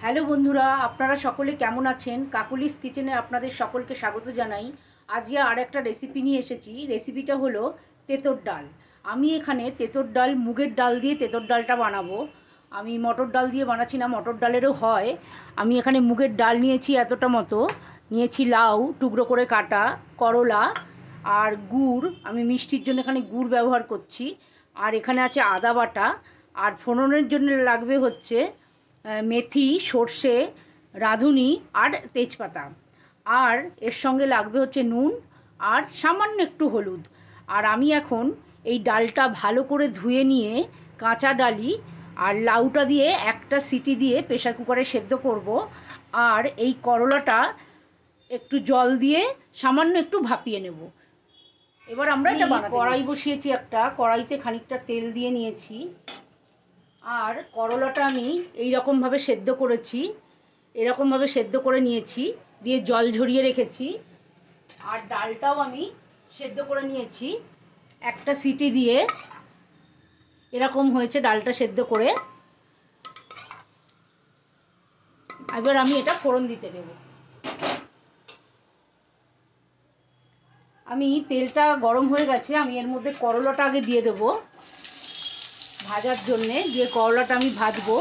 Hello বন্ধুরা, আপনারা সকলে কেমন আছেন? কাকুলিস কিচেনে আপনাদের সকলকে স্বাগত জানাই। আজকে আর একটা রেসিপি নিয়ে এসেছি। রেসিপিটা হলো তেঁতোর ডাল। আমি এখানে তেঁতোর ডাল, মুগের ডাল দিয়ে তেঁতোর ডালটা বানাবো। আমি মটর ডাল দিয়ে বানাচ্ছি না, মটর ডালেরও হয়। আমি এখানে মুগের ডাল নিয়েছি এতটা মতো, নিয়েছি লাউ টুকরো করে কাটা, করলা আর গুড়। আমি মিষ্টির জন্য এখানে গুড় ব্যবহার করছি। আর এখানে আছে আদা বাটা। আর ফোড়নের জন্য লাগবে হচ্ছে মেথি, সর্ষে, রাঁধুনি আর তেজপাতা। আর এর সঙ্গে লাগবে হচ্ছে নুন আর সামান্য একটু হলুদ। আর আমি এখন এই ডালটা ভালো করে ধুয়ে নিয়ে কাঁচা ডালি আর লাউটা দিয়ে একটা সিটি দিয়ে প্রেসার কুকারে সেদ্ধ করব। আর এই করলাটা একটু জল দিয়ে সামান্য একটু ভাপিয়ে নেব। এবার আমরা এটা কড়াই বসিয়েছি, একটা কড়াইতে খানিকটা তেল দিয়ে নিয়েছি। আর করলাটা আমি এই রকমভাবে সেদ্ধ করেছি, এরকমভাবে সেদ্ধ করে নিয়েছি, দিয়ে জল ঝরিয়ে রেখেছি। আর ডালটাও আমি সেদ্ধ করে নিয়েছি একটা সিটি দিয়ে। এরকম হয়েছে ডালটা সেদ্ধ করে। এবার আমি এটা ফোড়ন দিতে দেব। আমি তেলটা গরম হয়ে গেছে, আমি এর মধ্যে করলাটা আগে দিয়ে দেব ভাজার জন্যে। দিয়ে করলাটা আমি ভাজবো,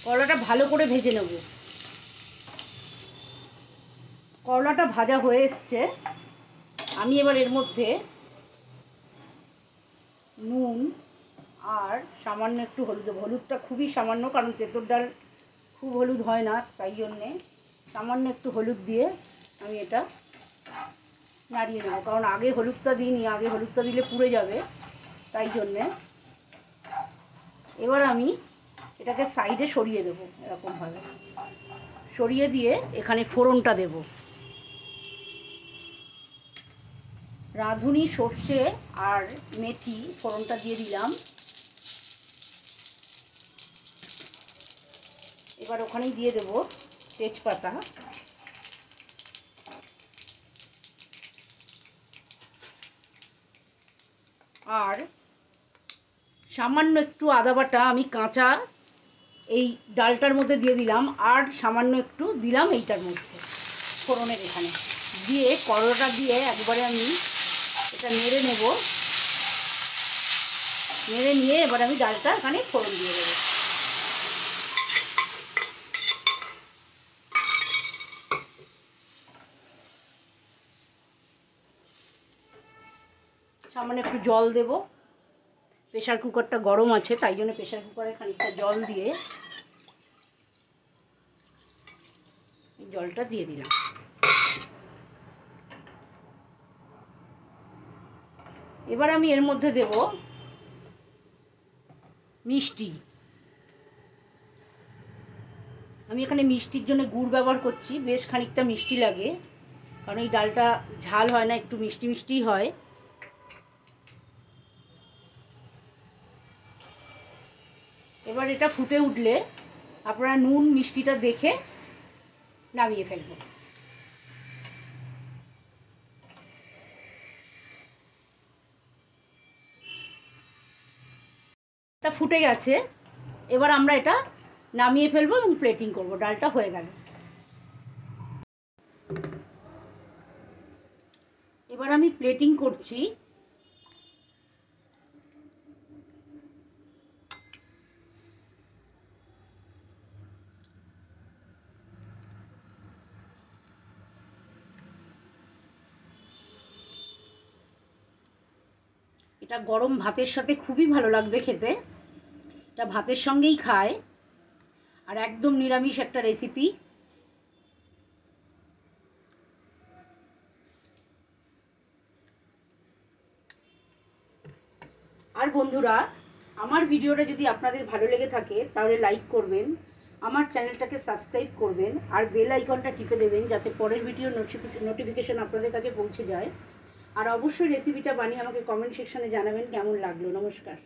করলাটা ভালো করে ভেজে নেব। করলাটা ভাজা হয়ে এসছে। আমি এবার এর মধ্যে নুন আর সামান্য একটু হলুদ দেবো। হলুদটা খুবই সামান্য, কারণ তেঁতুর ডাল খুব হলুদ হয় না, তাই জন্যে সামান্য একটু হলুদ দিয়ে আমি এটা নাড়িয়ে নেবো। কারণ আগে হলুদটা দিইনি, আগে হলুদটা দিলে পুড়ে যাবে, তাই জন্যে। এবার আমি এটাকে সাইডে সরিয়ে দেবো, এরকমভাবে সরিয়ে দিয়ে এখানে ফোড়নটা দেব। রাঁধুনি, সর্ষে আর মেথি ফোড়নটা দিয়ে দিলাম। এবার ওখানেই দিয়ে দেব তেজপাতা। আর সামান্য একটু আদা বাটা আমি কাঁচা এই ডালটার মধ্যে দিয়ে দিলাম। আর সামান্য একটু দিলাম এইটার মধ্যে ফোড়নের এখানে দিয়ে, করলাটা দিয়ে একবারে আমি এটা নেড়ে নেব। নেড়ে নিয়ে এবার আমি ডালটা এখানে ফোড়ন দিয়ে দেবো। সামান্য একটু জল দেব। প্রেসার কুকারটা গরম আছে, তাই জন্য প্রেসার কুকারে খানিকটা জল দিয়ে জলটা দিয়ে দিলাম। এবার আমি এর মধ্যে দেব মিষ্টি। আমি এখানে মিষ্টির জন্য গুড় ব্যবহার করছি, বেশ খানিকটা মিষ্টি লাগে, কারণ এই ডালটা ঝাল হয় না, একটু মিষ্টি মিষ্টিই হয়। এবার এটা ফুটে উঠলে আপনারা নুন মিষ্টিটা দেখে নামিয়ে ফেলবো। এটা ফুটে গেছে, এবার আমরা এটা নামিয়ে ফেলবো এবং প্লেটিং করব। ডালটা হয়ে গেল। এবার আমি প্লেটিং করছি। এটা গরম ভাতের সাথে খুবই ভালো লাগবে খেতে। এটা ভাতের সঙ্গেই খায়। আর একদম নিরামিষ একটা রেসিপি। আর বন্ধুরা, আমার ভিডিওটা যদি আপনাদের ভালো লেগে থাকে তাহলে লাইক করবেন, আমার চ্যানেলটাকে সাবস্ক্রাইব করবেন আর বেল আইকনটা টিপে দেবেন, যাতে পরের ভিডিও নোটিফিকেশন আপনাদের কাছে পৌঁছে যায়। আর অবশ্যই রেসিপিটা বানিয়ে আমাকে কমেন্ট সেকশানে জানাবেন কেমন লাগলো। নমস্কার।